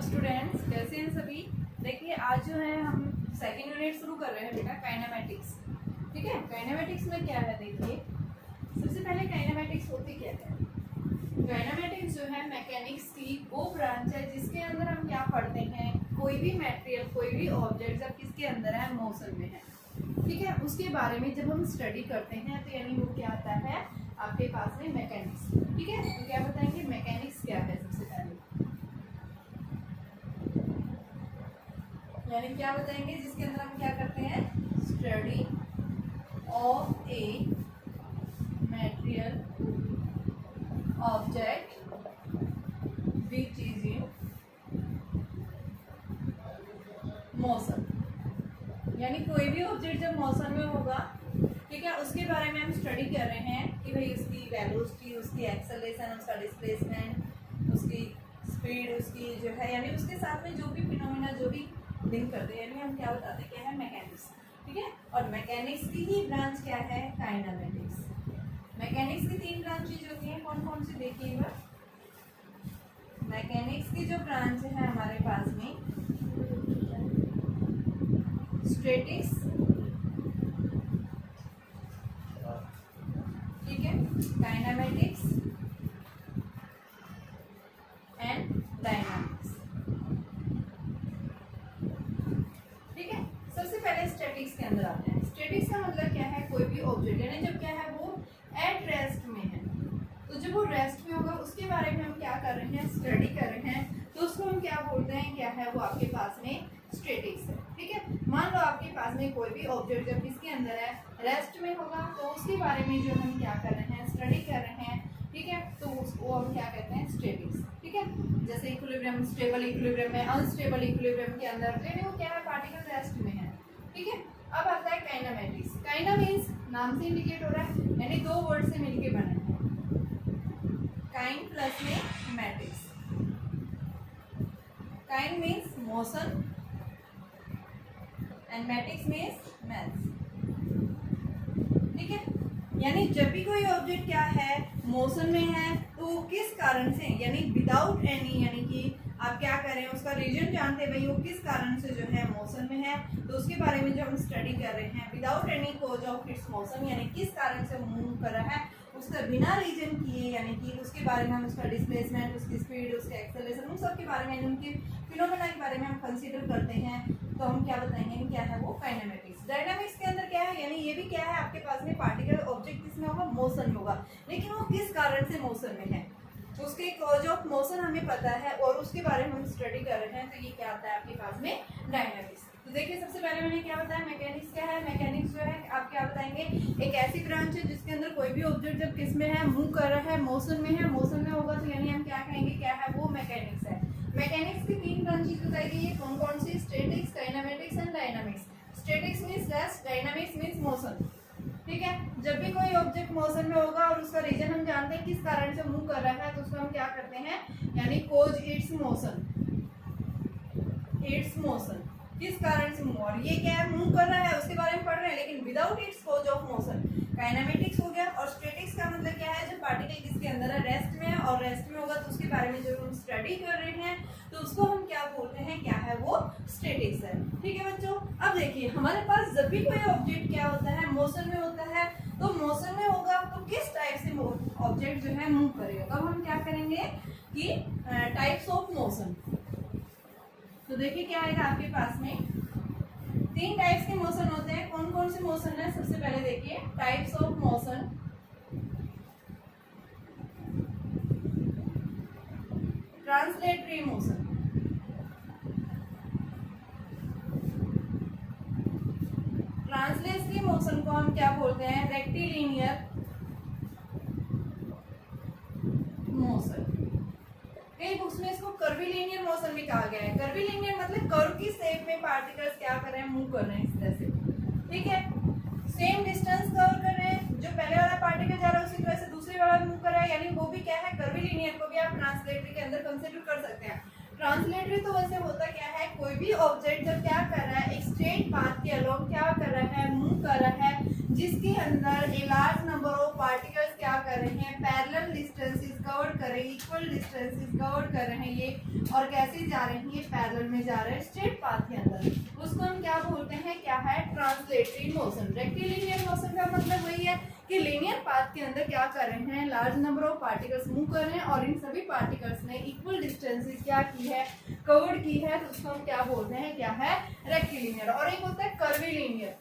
Students, कैसे हैं सभी। देखिए आज जो है हम सेकेंड यूनिट शुरू कर रहे हैं बेटा, काइनेमेटिक्स। ठीक है, काइनेमेटिक्स में क्या है, देखिए सबसे पहले काइनेमेटिक्स होती क्या है। काइनेमेटिक्स जो है मैकेनिक्स की वो ब्रांच है जिसके अंदर हम क्या पढ़ते हैं, कोई भी मटेरियल कोई भी ऑब्जेक्ट जब किसके अंदर है, मोशन में है। ठीक है, उसके बारे में जब हम स्टडी करते हैं तो यानी वो क्या आता है आपके पास में मैकेनिक्स। ठीक है, तो क्या बताएंगे मैकेनिक्स क्या है। सबसे पहले यानी क्या बताएंगे, जिसके अंदर हम क्या करते हैं, study of a material object which is in motion. यानी कोई भी ऑब्जेक्ट जब मोशन में होगा, ठीक है, उसके बारे में हम स्टडी कर रहे हैं कि भाई उसकी वेलोसिटी, उसकी एक्सेलरेशन, उसका डिस्प्लेसमेंट, उसकी स्पीड, उसकी जो है यानी उसके साथ में जो भी फिनोमेना जो भी लिंक करते हैं, यानी हम क्या बताते हैं, क्या है मैकेनिक्स। ठीक है, और मैकेनिक्स की ही ब्रांच क्या है, काइनेमेटिक्स। मैकेनिक्स की 3 ब्रांचेज होती हैं, कौन कौन सी देखिएगा। मैकेनिक्स की जो ब्रांच है हमारे पास में स्टैटिक्स, ठीक है, काइनेमेटिक्स एंड डायनामिक्स। ठीक है, सबसे पहले स्टैटिक्स के अंदर आते हैं। स्टैटिक्स का मतलब क्या है, कोई भी ऑब्जेक्ट यानी जब क्या है वो एट रेस्ट में है, तो जब वो रेस्ट में होगा उसके बारे में हम क्या कर रहे हैं, स्टडी कर रहे हैं, तो उसको हम क्या बोलते हैं, क्या है वो आपके पास में स्टैटिक्स है। ठीक है, मान लो आपके पास में कोई भी ऑब्जेक्ट जब किसके अंदर है, रेस्ट में होगा, तो उसके बारे में जो हम क्या कर रहे हैं, स्टडी कर रहे हैं। ठीक है, तो उसको हम क्या कहते हैं, स्टैटिक्स। ठीक है, जैसे इक्विलिब्रियम, स्टेबल इक्विलिब्रियम में, अनस्टेबल इक्विलिब्रियम के अंदर यानी वो क्या है, पार्टिकल रेस्ट में है। ठीक है, अब आता है काइनेमेटिक्स। काइना मीन्स नाम से इंडिकेट हो रहा है, यानी 2 वर्ड से मिलके बने हैं, काइन प्लस में matics. Kine means motion and matics means maths. ठीक है, यानी जब भी कोई ऑब्जेक्ट क्या है, मोशन में है, तो वो किस कारण से, यानी विदाउट एनी, यानी कि आप क्या करें उसका रीजन जानते हैं भाई वो किस कारण से जो है मोशन में है, तो उसके बारे में जो हम स्टडी कर रहे हैं, without any cause of its motion, यानी किस कारण से मूव कर रहा है, उसका बिना रीजन किए, यानी कि उसके बारे में हम उसका डिस्प्लेसमेंट, उसकी स्पीड, उसके एक्सेलरेशन, उन सब के बारे में, उनके फिनोमेना के बारे में हम कंसीडर करते हैं, तो हम क्या बताएंगे, क्या है वो काइनेमेटिक्स। डायनामिक्स के अंदर क्या है, यानी ये भी क्या है आपके पास में पार्टिकल ऑब्जेक्ट किसमें होगा, मोशन में होगा, लेकिन वो किस कारण से मोशन में है, उसके कॉज ऑफ मोशन हमें पता है और उसके बारे में हम स्टडी कर रहे हैं, तो ये क्या आता है आपके पास में डायनामिक्स। तो देखिए सबसे पहले मैंने क्या बताया, मैकेनिक्स क्या है। मैकेनिक्स जो है आप क्या बताएंगे, एक ऐसी ब्रांच है जिसके अंदर कोई भी ऑब्जेक्ट जब किस में है, मूव कर रहा है, मोशन में है, मोशन में होगा, तो यानी हम क्या कहेंगे, क्या है वो मैकेनिक्स है। मैकेनिक्स की 3 ब्रांचेज बताई गई है, कौन कौन सी, statics, kinematics and dynamics. Statics means rest, dynamics means motion. ठीक है, जब भी कोई ऑब्जेक्ट मोशन में होगा और उसका रीजन हम जानते हैं किस कारण से मूव कर रहा है, तो उसको हम क्या करते हैं, यानी कोज इट्स मोशन, इट्स मोशन, किस कारण से मूव, और ये क्या है, मूव कर रहा है उसके बारे में पढ़ रहे हैं, लेकिन without its cause of motion, kinematics हो गया। और स्टैटिक्स का मतलब क्या है, जब पार्टिकल किसके अंदर है, रेस्ट में है, और रेस्ट में होगा तो उसके बारे में जब हम स्टडी कर रहे हैं तो उसको हम क्या बोलते हैं, क्या है वो स्टैटिक्स है। ठीक है बच्चों, अब देखिए हमारे पास जब भी कोई ऑब्जेक्ट क्या होता है, मोशन में होता है, तो मोशन में होगा तो किस टाइप से ऑब्जेक्ट जो है मूव करेगा, तब हम क्या करेंगे कि टाइप्स ऑफ मोशन। तो देखिए क्या आएगा आपके पास में, 3 टाइप्स के मोशन होते हैं, कौन कौन से मोशन है, सबसे पहले देखिए types of motion. Translatory motion, translatory motion को हम क्या बोलते हैं, रेक्टिलिनियर मोशन। कई बुक्स में इसको कर्विलिनियर मोशन भी कहा गया है। कर्विलिनियर मतलब कर्व की शेप में पार्टिकल्स क्या कर रहे हैं, मूव कर रहे हैं इस तरह से। ठीक है, सेम डिस्टेंस कवर कर रहे हैं, जो पहले वाला पार्टिकल जा रहा है उसी तरह से दूसरे वाला मूव कर रहा है, यानी वो भी क्या है, कर्विलिनियर को भी आप ट्रांसलेटरी के अंदर कंसीडर कर सकते हैं। ट्रांसलेटरी तो वैसे होता क्या है, कोई भी ऑब्जेक्ट जब क्या कर रहा है, एक स्ट्रेट पाथ के अलोंग क्या कर रहा है, मूव कर रहा है, जिसके अंदर a large number of particles क्या कर रहे हैं, पैरेलल डिस्टेंसेस कवर कर रहे हैं, इक्वल डिस्टेंसेस कवर कर रहे हैं ये, और कैसे जा रहे हैं, ये पैरेलल में जा रहे हैं स्ट्रेट पाथ के अंदर, उसको हम क्या बोलते हैं, क्या है, ट्रांसलेटरी मोशन। रेक्टिलिनियर मोशन का मतलब वही है कि लीनियर पाथ के अंदर क्या कर रहे हैं, large number of particles move कर रहे हैं और इन सभी पार्टिकल्स ने इक्वल डिस्टेंसेस क्या की है, कवर्ड की है, तो उसको हम क्या बोलते हैं, क्या है, रेक्टिलिनियर। और एक होता है कर्वीलिनियर।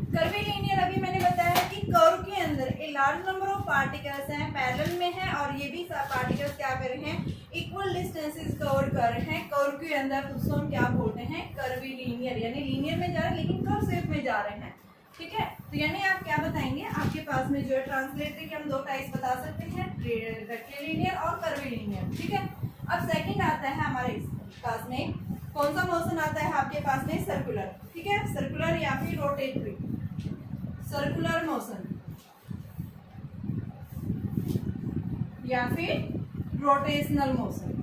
कर्वीलिनियर अभी मैंने बताया कि कर्व के अंदर a large number of particles हैं, पैरेलल में है, और ये भी पार्टिकल्स क्या कर रहे हैं, इक्वल डिस्टेंसेस कवर कर रहे हैं कर्व के अंदर, तो उसको हम क्या बोलते हैं, कर्वीलिनियर, यानी लीनियर में जा रहे हैं लेकिन कर्व शेप में जा रहे हैं। ठीक है, तो यानी आप क्या बताएंगे, आपके पास में जो है ट्रांसलेटरी के हम दो टाइप्स बता सकते हैं, रेक्टिलिनियर और कर्वीलिनियर। ठीक है, अब सेकंड आता है हमारे पास में, कौन सा मोशन आता है आपके पास में, सर्कुलर। ठीक है, सर्कुलर या फिर रोटेटरी, सर्कुलर मोशन या फिर रोटेशनल मोशन।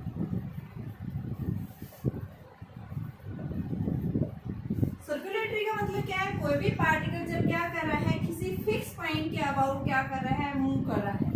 सर्कुलेटरी का मतलब क्या है, कोई भी पार्टिकल जब क्या कर रहा है, किसी फिक्स पॉइंट के अबाउट क्या कर रहा है, मूव कर रहा है,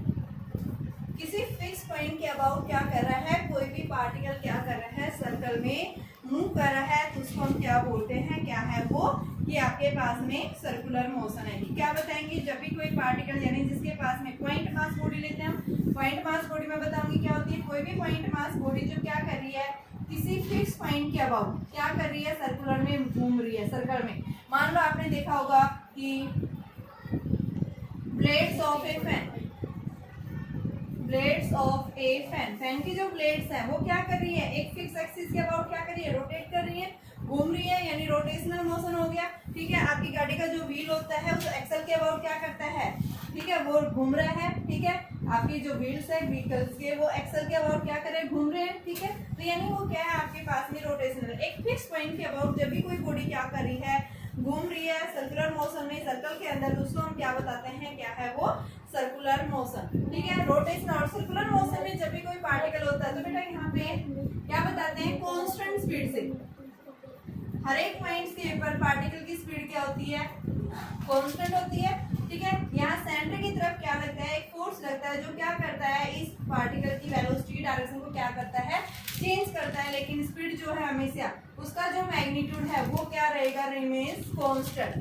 किसी फिक्स पॉइंट के अबाउट क्या कर रहा है, कोई भी पार्टिकल क्या कर रहा है, सर्कल में मूव कर रहा है, तो उसको हम क्या बोलते हैं, क्या है वो, कि आपके पास में सर्कुलर मोशन है। क्या बताएंगे, जब भी कोई पार्टिकल यानी जिसके पास में पॉइंट मास बॉडी लेते हैं हम, पॉइंट मास बॉडी में बताऊंगी क्या होती है, कोई भी पॉइंट मास बॉडी जो क्या कर रही है, किसी फिक्स पॉइंट के अबाउट क्या कर रही है, सर्कुलर में घूम रही है, सर्कल में। मान लो आपने देखा होगा कि blades of A fan, blades of A fan, fan की जो ब्लेड्स हैं वो क्या कर रही है, एक फिक्स एक्सिस के अबाउट क्या कर रही है, रोटेट कर रही है, घूम रही है, यानी रोटेशनल मोशन हो गया। ठीक है, आपकी गाड़ी का जो व्हील होता है उस एक्सल के अबाउट क्या करता है, ठीक है, वो घूम रहा है। ठीक है, आपकी जो व्हील्स है व्हीकल्स के, वो एक्सल के अबाउट क्या कर रहे हैं, घूम रहे हैं। ठीक है, तो यानी वो क्या है, आपके पास में रोटेशनल, एक फिक्स पॉइंट के अबाउट जब भी कोई बॉडी क्या कर रही है, घूम रही है सर्कुलर मोशन में, सर्कल के अंदर, उसको हम क्या बताते हैं, क्या है वो, सर्कुलर मोशन। ठीक है, रोटेशनल और सर्कुलर मोशन में जब भी कोई पार्टिकल होता है तो बेटा यहाँ पे क्या बताते हैं, कांस्टेंट स्पीड से, हर एक पॉइंट के ऊपर पार्टिकल की स्पीड क्या होती है, कांस्टेंट होती है। ठीक है, यहाँ सेंटर की तरफ क्या लगता है, एक फोर्स लगता है जो क्या करता है, इस पार्टिकल की वेलोसिटी डायरेक्शन को क्या करता है, चेंज करता है, लेकिन स्पीड जो है हमेशा उसका जो मैग्नीट्यूड है वो क्या रहेगा, रिमेन्स कांस्टेंट।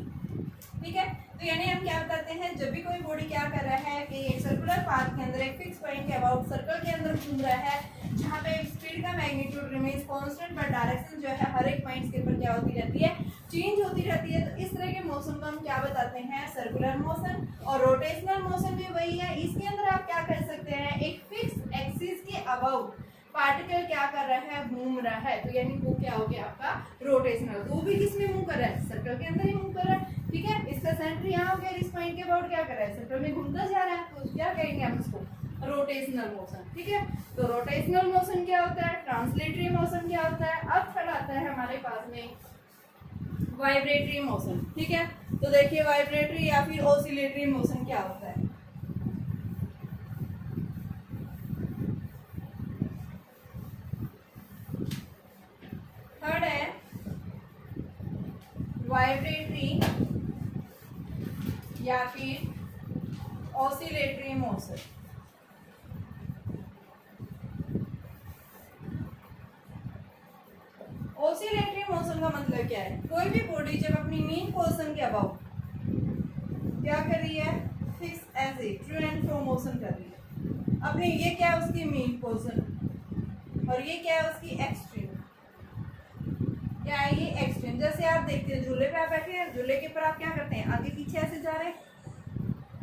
ठीक है, तो यानी हम क्या बताते हैं, जब भी कोई बॉडी क्या कर रहा है कि एक सर्कुलर पाथ के अंदर एक फिक्स पॉइंट के अबाउट सर्कल के अंदर घूम रहा है, जहाँ पे स्पीड का मैग्नीट्यूड रिमेन्स कांस्टेंट, पर डायरेक्शन जो है हर एक पॉइंट के ऊपर क्या होती रहती है, चेंज होती रहती है। तो इस तरह के मोशन को हम क्या बताते हैं, सर्कुलर मोशन। और रोटेशनल मोशन भी वही है, इसके अंदर आप क्या कर सकते हैं, एक फिक्स एक्सिस के अबाउट पार्टिकल क्या कर रहा है, घूम रहा है, तो यानी वो क्या हो गया आपका रोटेशनल। तो वो भी किस में मूव कर रहा है, सर्कल के अंदर ही मूव कर रहा है। ठीक है, इसका सेंटर यहाँ हो गया, इस पॉइंट के अबाउट क्या कर रहा है, सर्कल में घूमता जा रहा है, तो क्या कहेंगे हम इसको, रोटेशनल मोशन। ठीक है, तो रोटेशनल मोशन क्या होता है, ट्रांसलेटरी मोशन क्या होता है। अब थर्ड आता है हमारे पास में वाइब्रेटरी मोशन। ठीक है, तो देखिए वाइब्रेटरी या फिर ऑसिलेटरी मोशन क्या होता है। थर्ड है वाइब्रेटरी या फिर ऑसिलेटरी मोशन। ऑसिलेटरी मोशन का मतलब क्या है, कोई भी बॉडी जब अपनी मेन पोजीशन के अबाउट क्या कर रही है, फिक्स ऐसे टू एंड फ्रो मोशन कर रही है, अपने ये क्या है उसकी मेन पोजीशन और ये क्या है उसकी एक्सट्रीम, क्या है ये एक्सट्रीम। जैसे आप देखते हैं झूले पे आप बैठे हैं, झूले के ऊपर आप क्या करते हैं, आगे पीछे ऐसे जा रहे हैं।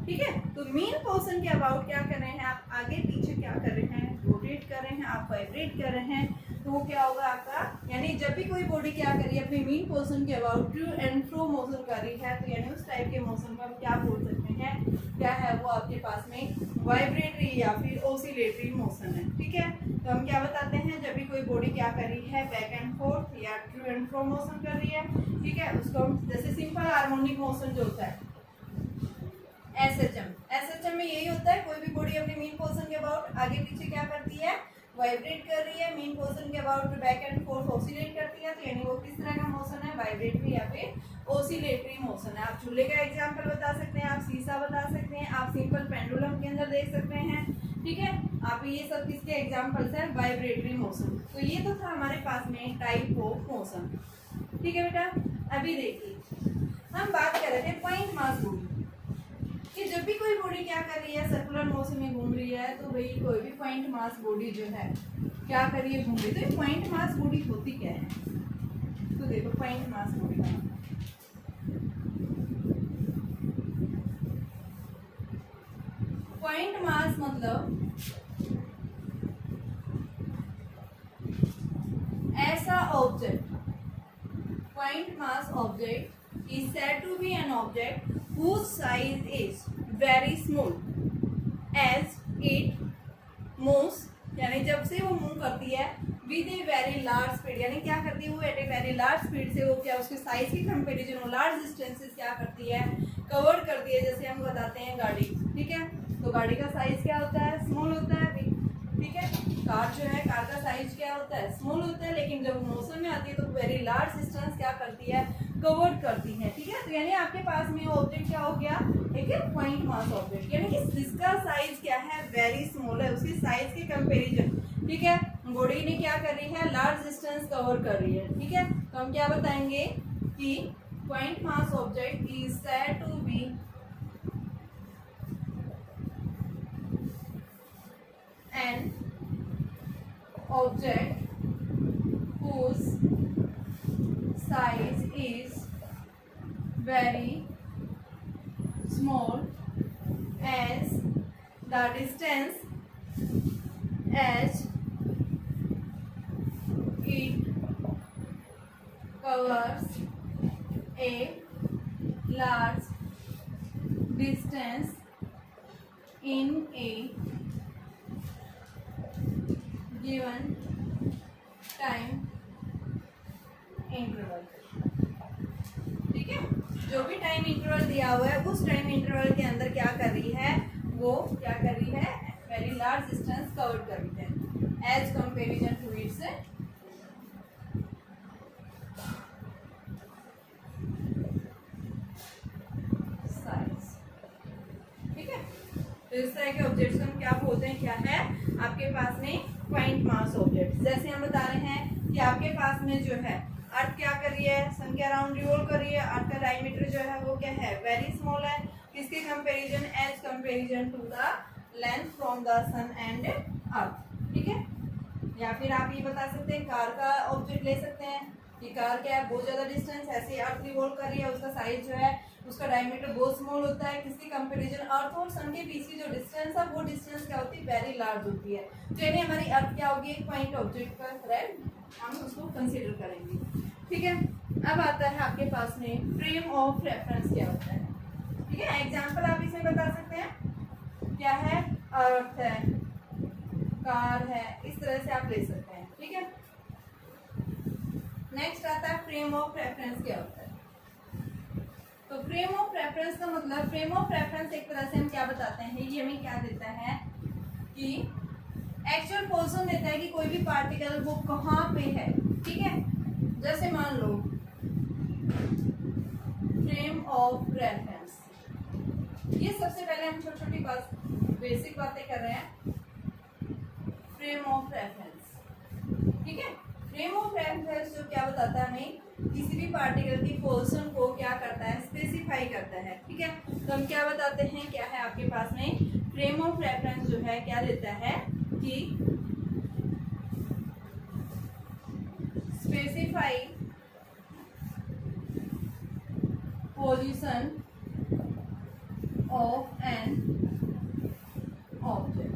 ठीक है, तो मेन पोजीशन के अबाउट क्या कर रहे हैं, आप आगे पीछे क्या कर रहे हैं, रोटेट कर रहे हैं, आप वाइब्रेट कर रहे हैं, तो वो क्या होगा आपका, यानी जब भी कोई बॉडी क्या कर रही है, अपनी मेन पोजीशन के about to and fro motion कर रही है, तो यानी उस टाइप के मोशन को हम क्या बोल सकते हैं, क्या है वो आपके पास में वाइब्रेटरी या फिर ऑसिलेटरी मोशन है। ठीक है, तो हम क्या बताते हैं, जब भी कोई बॉडी क्या कर रही है, बैक एंड फोर्थ या टू एंड फ्रो मोशन कर रही है। ठीक है, उसको हम जैसे सिंपल हार्मोनिक मोशन जो होता है एसएचएम में यही होता है, कोई भी बॉडी अपनी मेन पोजीशन के अबाउट आगे पीछे क्या करती है, वाइब्रेट कर रही है, मेन पोजीशन के about back and fourth oscillate करती है, तो यानी वो किस तरह का मोशन है, वाइब्रेटरी या फिर ऑसिलेटरी मोशन है। आप झूले का एग्जांपल बता सकते हैं, आप शीशा बता सकते हैं, आप सिंपल पेंडुलम के अंदर देख सकते हैं। ठीक है, आप ये सब किसके एग्जांपल्स हैं, वाइब्रेटरी मोशन। तो ये तो था हमारे पास में टाइप ऑफ मोशन। ठीक है बेटा, अभी देखिए हम बात कर रहे थे पॉइंट मास बॉडी कि जब भी कोई बॉडी क्या कर रही है, सर्कुलर मोशन में घूम रही है, तो भाई कोई भी पॉइंट मास बॉडी जो है क्या कर रही है, घूम रही है। तो पॉइंट मास बॉडी होती क्या है, तो देखो पॉइंट मास बॉडी का पॉइंट मास मतलब ऐसा object, point mass object is said to be an object whose size is very small as it moves, यानी जब से वो मूव करती है with a very large speed, यानी क्या करती है वो at a very large speed से वो क्या उसके साइज की कंपेरिजन वो लार्ज डिस्टेंसेस क्या करती है, कवर करती है। जैसे हम बताते हैं गाड़ी, ठीक है, तो गाड़ी का साइज क्या होता है, स्मॉल होता है, ठीक है। कार जो है, कार का साइज क्या होता है, स्मॉल होता है, लेकिन जब मोशन में आती है तो वेरी लार्ज डिस्टेंस क्या करती है, कवर करती है। ठीक है, तो यानी आपके पास में ऑब्जेक्ट क्या हो गया, एक पॉइंट मास ऑब्जेक्ट, यानी कि जिसका साइज क्या है, वेरी स्मॉल है, उसके साइज के कंपेरिजन, ठीक है, बॉडी ने क्या कर रही है, लार्ज डिस्टेंस कवर कर रही है। ठीक है, तो हम क्या बताएंगे कि point mass object is said to be an object whose size is very small as the distance as it covers a large distance in a given time interval। ठीक है, जो भी टाइम इंटरवल दिया हुआ है उस टाइम इंटरवल के अंदर क्या कर रही है, वो क्या कर रही है, वेरी लार्ज डिस्टेंस कवर कर रही है as comparison to its size. ठीक है, तो इस तरह के ऑब्जेक्ट्स हम क्या बोलते हैं, क्या है आपके पास में पॉइंट मास ऑब्जेक्ट। जैसे हम बता रहे हैं कि आपके पास में जो है अर्थ क्या कर रही है, सन के अराउंड रिवॉल्व कर रही है, अर्थ का डायमीटर जो है वो क्या है, वेरी स्मॉल है, किसके comparison, as comparison to the length from the sun and earth. ठीक है, या फिर आप ये बता सकते हैं कार का ऑब्जेक्ट ले सकते हैं कि कार क्या है, बहुत ज्यादा डिस्टेंस, ऐसे अर्थ रिवॉल्व कर रही है, उसका साइज जो है, उसका डायमीटर बहुत स्मॉल होता है, किसकी कंपैरिजन, अर्थ और सन के बीच की जो डिस्टेंस है वो डिस्टेंस क्या होती है, वेरी लार्ज होती है। तो यानी हमारी अर्थ क्या होगी, एक पॉइंट ऑब्जेक्ट का थ्रेड, हम उसको कंसीडर करेंगे। ठीक है, अब आता है आपके पास में फ्रेम ऑफ रेफरेंस क्या होता है। ठीक है, एग्जांपल आप इसमें बता सकते हैं, क्या है, अर्थ है, कार है, इस तरह से आप ले सकते हैं। ठीक है, नेक्स्ट आता है फ्रेम ऑफ रेफरेंस क्या होता है। तो फ्रेम ऑफ रेफरेंस का मतलब, फ्रेम ऑफ रेफरेंस एक तरह से हम क्या बताते हैं, ये हमें क्या देता है कि एक्चुअल पोजीशन देता है कि कोई भी पार्टिकल वो कहाँ पे है। ठीक है, जैसे मान लो फ्रेम ऑफ रेफरेंस, ये सबसे पहले हम छोटी छोटी बात, बेसिक बातें कर रहे हैं। फ्रेम ऑफ रेफरेंस, ठीक है, फ्रेम ऑफ रेफरेंस जो क्या बताता है, हमें किसी भी पार्टिकल की पोजीशन को क्या करता है, स्पेसिफाई करता है। ठीक है, तो हम क्या बताते हैं, क्या है आपके पास में फ्रेम ऑफ रेफरेंस जो है क्या देता है कि specify position of an object.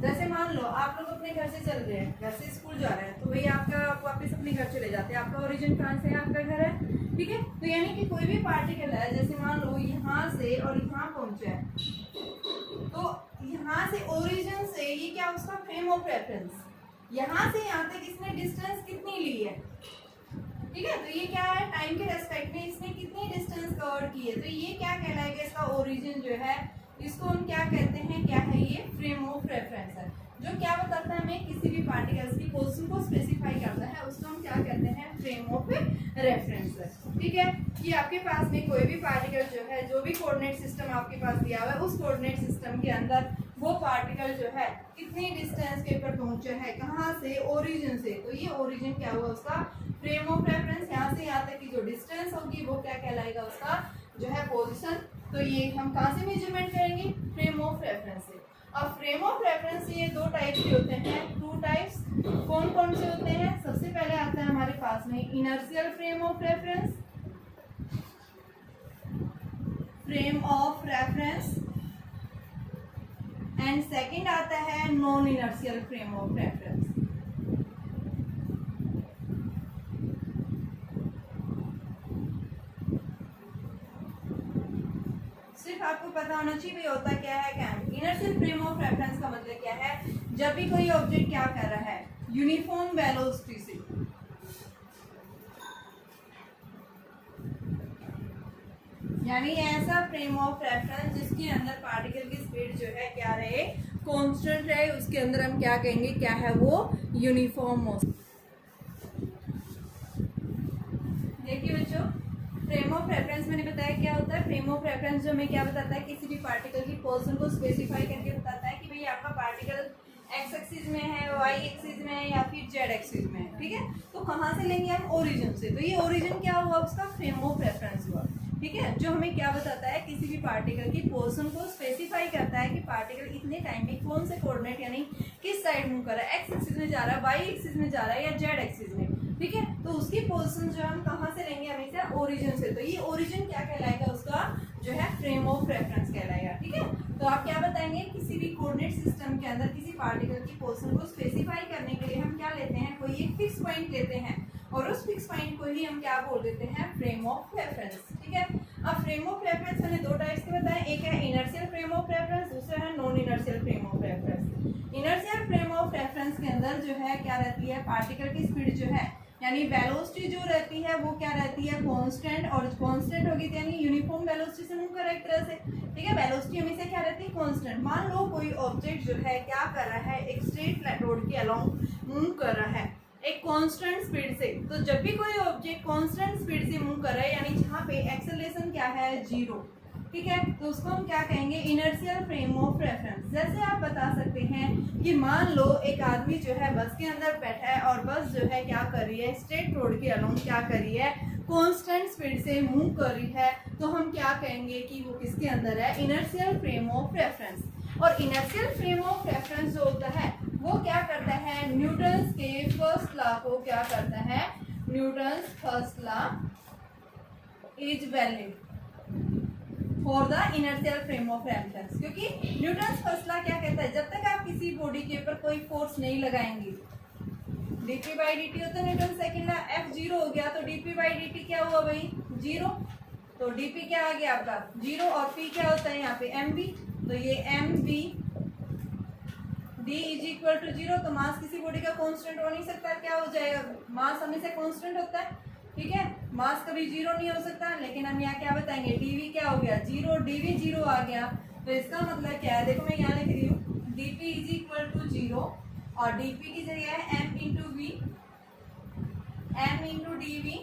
जैसे मान लो आप लोग अपने घर से चल रहे हैं, घर से स्कूल जा रहे हैं, तो वही आपका वापस अपने घर चले जाते हैं, आपका ओरिजिन कहाँ से है, आपका घर है। ठीक है, तो यानी कि कोई भी पार्टिकल है, जैसे मान लो यहाँ से और यहाँ पहुंचा है, तो यहाँ से ओरिजिन से ये क्या, उसका फ्रेम ऑफ रेफरेंस, यहाँ से यहाँ तक इसने डिस्टेंस कितनी ली है। ठीक है, तो ये क्या है, टाइम के रेस्पेक्ट में इसने कितनी डिस्टेंस कवर की है, तो ये क्या कहलाएगा, इसका ओरिजिन जो है, इसको हम क्या कहते हैं, क्या है, ये फ्रेम ऑफ रेफरेंस है, जो क्या बताता है हमें किसी भी पार्टिकल्स की पोजीशन को स्पेसिफाई करता है, उसको हम क्या कहते हैं, फ्रेम ऑफ रेफरेंस है। ठीक है, कि आपके पास में कोई भी पार्टिकल जो है, जो भी कोऑर्डिनेट सिस्टम आपके पास दिया हुआ है, उस कोऑर्डिनेट सिस्टम के अंदर वो पार्टिकल जो है कितनी डिस्टेंस के ऊपर पहुंचा है, कहाँ से, ओरिजिन से। तो ये ओरिजिन क्या हुआ उसका, फ्रेम ऑफ रेफरेंस। यहाँ से यहाँ तक की जो डिस्टेंस होगी वो क्या कहलाएगा, उसका जो है पोजीशन। तो ये हम कहाँ से मेजरमेंट करेंगे, फ्रेम ऑफ रेफरेंस से। अब फ्रेम ऑफ रेफरेंस ये दो टाइप्स के होते हैं, टू टाइप्स। कौन कौन से होते हैं, सबसे पहले आता है हमारे पास में inertial frame of reference, frame of reference, and second आता है non inertial frame of reference. सिर्फ आपको पता होना चाहिए भी होता क्या है, क्या इनर्शियल फ्रेम ऑफ रेफरेंस का मतलब क्या है, जब भी कोई ऑब्जेक्ट क्या कर रहा है, यूनिफॉर्म वेलोसिटी से, यानी ऐसा फ्रेम ऑफ रेफरेंस जिसके अंदर पार्टिकल की स्पीड जो है क्या रहे, कांस्टेंट रहे, उसके अंदर हम क्या कहेंगे, क्या है वो, यूनिफॉर्म मोशन। देखिए बच्चों, फ्रेम ऑफ रेफरेंस मैंने बताया क्या होता है। फ्रेम ऑफ रेफरेंस जो हमें क्या बताता है, किसी भी पार्टिकल की पोजीशन को स्पेसिफाई करके बताता है कि भाई आपका पार्टिकल एक्स एक्सिस में है, वाई एक्सिस में है, या फिर जेड एक्सिस में है। ठीक है, तो कहाँ से लेंगे हम, ओरिजिन से। तो ये ओरिजिन क्या हुआ, उसका फ्रेम ऑफ रेफरेंस हुआ। ठीक है, जो हमें क्या बताता है, किसी भी पार्टिकल की पोजीशन को स्पेसिफाई करता है कि पार्टिकल इतने टाइम में कौन से कोऑर्डिनेट यानी किस साइड मूव कर रहा है, एक्स एक्सिस में जा रहा है, वाई एक्सिस में जा रहा है, या जेड एक्सिस में। ठीक है, तो उसकी पोजीशन जो हम कहाँ से लेंगे, हमेशा ओरिजिन से। तो ये ओरिजिन क्या कहलाएगा, उसका जो है फ्रेम ऑफ रेफरेंस कहलाएगा। ठीक है, तो आप क्या बताएंगे, किसी भी कोऑर्डिनेट सिस्टम के अंदर किसी पार्टिकल की पोजीशन को स्पेसिफाई करने के लिए हम क्या लेते हैं, कोई एक फिक्स पॉइंट लेते हैं, और उस फिक्स पॉइंट को ही हम क्या बोल देते हैं, फ्रेम ऑफ रेफरेंस। ठीक है, अब फ्रेम ऑफ रेफरेंस मैंने दो टाइप्स के बताए, एक है इनर्शियल फ्रेम ऑफ रेफरेंस, दूसरा है non inertial frame of reference. Inertial frame of reference के अंदर जो है क्या रहती है, पार्टिकल की स्पीड जो है यानी वेलोसिटी जो रहती है वो क्या रहती है, कांस्टेंट, और कांस्टेंट होगी तो यानी यूनिफॉर्म वेलोसिटी से मूव कर रहा है एक तरह से। ठीक है, वेलोसिटी हमेशा क्या रहती है, कांस्टेंट। मान लो कोई ऑब्जेक्ट जो है क्या कर रहा है, एक स्ट्रेट रोड के अलोंग मूव कर रहा है एक कांस्टेंट स्पीड से। तो जब भी कोई ऑब्जेक्ट कांस्टेंट स्पीड से मूव कर रहा है, यानी जहाँ पे एक्सेलरेशन क्या है, 0। ठीक है, तो उसको हम क्या कहेंगे, इनर्शियल फ्रेम ऑफ रेफरेंस। जैसे आप बता सकते हैं कि मान लो एक आदमी जो है बस के अंदर बैठा है, और बस जो है क्या कर रही है, स्ट्रेट रोड के अलोंग क्या कर रही है, कांस्टेंट स्पीड से मूव कर रही है। तो हम क्या कहेंगे कि वो किसके अंदर है, इनर्शियल फ्रेम ऑफ रेफरेंस। और इनर्शियल फ्रेम ऑफ रेफरेंस जो होता है वो क्या करता है, न्यूटन्स के फर्स्ट लॉ को क्या करता है, Newton's first law is valid for the inertial frame of reference. क्योंकि न्यूटन्स फर्स्ट लॉ क्या कहता है, जब तक आप किसी बॉडी के ऊपर कोई फोर्स नहीं लगाएंगे, dp बाई dt होता है न्यूटन सेकंड लॉ, F 0 हो गया तो dp बाई dt क्या हुआ भाई, 0। तो dp क्या आ गया आपका 0, और p क्या होता है यहाँ पे mv। तो ये mv d is equal to 0। तो मास किसी बॉडी का कांस्टेंट हो नहीं सकता, क्या हो जाएगा, मास हमेशा कांस्टेंट होता है। ठीक है, मास कभी 0 नहीं हो सकता। लेकिन हम यहाँ क्या बताएंगे, dv क्या हो गया 0, dv 0 आ गया। तो इसका मतलब क्या है, देखो मैं यहाँ लिख रही हूँ dp इज इक्वल टू 0, और dp की जगह है m into V, m into dv।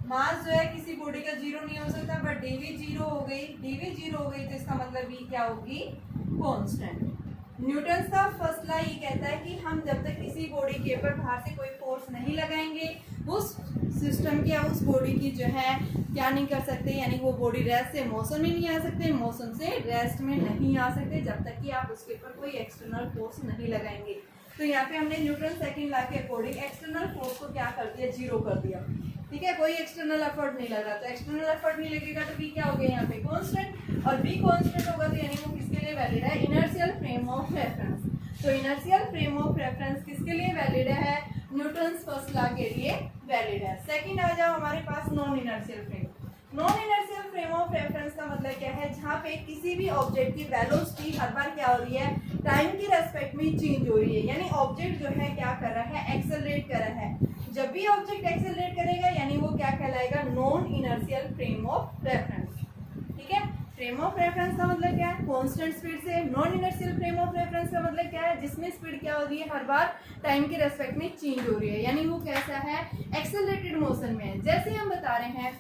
Mass जो है किसी बॉडी का 0 नहीं हो सकता, बट dv 0 हो गई, dv 0 हो गई, तो इसका मतलब v क्या होगी, कांस्टेंट। न्यूटन्स का फर्स्ट लॉ ये कहता है कि हम जब तक किसी बॉडी के ऊपर बाहर से कोई फोर्स नहीं लगाएंगे, उस सिस्टम की या उस बॉडी की जो है क्या नहीं कर सकते, यानी वो बॉडी रेस्ट से मोशन में नहीं आ सकते, मोशन से रेस्ट में नहीं आ सकते, जब तक कि आप उसके ऊपर कोई एक्सटर्नल फोर्स नहीं लगाएंगे। तो यहाँ पे हमने न्यूटन सेकंड लॉ के अकॉर्डिंग एक्सटर्नल फोर्स को क्या कर दिया, 0 कर दिया। ठीक है, कोई एक्सटर्नल एफर्ट नहीं लग रहा, तो एक्सटर्नल एफर्ट नहीं लगेगा तो v क्या हो गया यहाँ पे कांस्टेंट, और v कांस्टेंट होगा तो यानी वो किसके लिए वैलिड है, इनर्शियल फ्रेम ऑफ रेफरेंस। तो इनर्शियल फ्रेम ऑफ रेफरेंस किसके लिए वैलिड है, न्यूटन्स फर्स्ट लॉ के लिए वैलिड है। सेकंड आ जाओ हमारे पास non inertial frame. Non inertial frame of reference का मतलब क्या है, जहाँ पे किसी भी ऑब्जेक्ट की वेलोसिटी हर बार क्या हो रही है, टाइम की रेस्पेक्ट में चेंज हो रही है, यानी ऑब्जेक्ट जो है क्या कर रहा है, एक्सेलरेट कर रहा है। जब भी ऑब्जेक्ट एक्सेलरेट करेगा यानी वो क्या कहलाएगा, non inertial frame of reference. ठीक है, फ्रेम ऑफ रेफरेंस का मतलब क्या है, कांस्टेंट स्पीड से। Non inertial frame of reference का मतलब क्या है, जिसमें स्पीड क्या हो रही है, हर बार टाइम के रेस्पेक्ट में चेंज हो रही है, यानी वो कैसा है, एक्सेलरेटेड मोशन में है। जैसे हम बता रहे हैं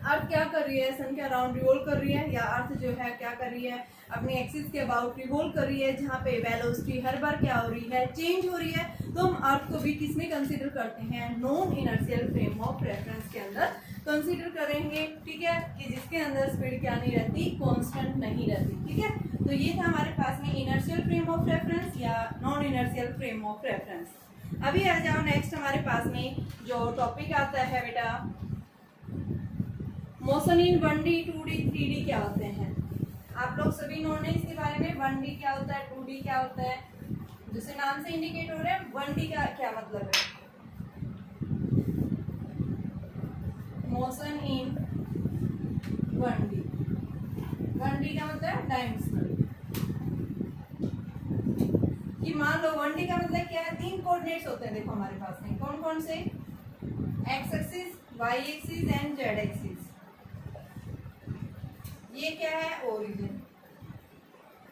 अर्थ क्या कर रही है, सन के अराउंड रिवॉल्व कर रही है, या अर्थ जो है क्या कर रही है, अपनी एक्सिस के अबाउट रिवॉल्व कर रही है, जहाँ पे वेलोसिटी हर बार क्या हो रही है, चेंज हो रही है, तो हम अर्थ को भी किसमें कंसीडर करते हैं, non inertial frame of reference के अंदर कंसीडर करेंगे। ठीक है, कि जिसके अंदर स्पीड क्या नहीं रहती, कांस्टेंट नहीं रहती। ठीक है, तो ये था हमारे पास में इनर्शियल फ्रेम ऑफ रेफरेंस या non inertial frame of reference. अभी आ जाओ नेक्स्ट हमारे पास में जो टॉपिक आता है बेटा, motion in 1D 2D 3D क्या होते हैं। आप लोग सभी नोट है इसके बारे में, 1D क्या होता है, 2D क्या होता है, जैसे नाम से इंडिकेट हो रहा है 1D का क्या मतलब है, मोशन इन 1D, 1D का मतलब डायमेंशनल, कि मान लो 1D का मतलब क्या है, 3 कोऑर्डिनेट्स होते हैं देखो हमारे पास में, कौन कौन से, X axis, Y axis and Z axis. ये क्या है, ओरिजिन।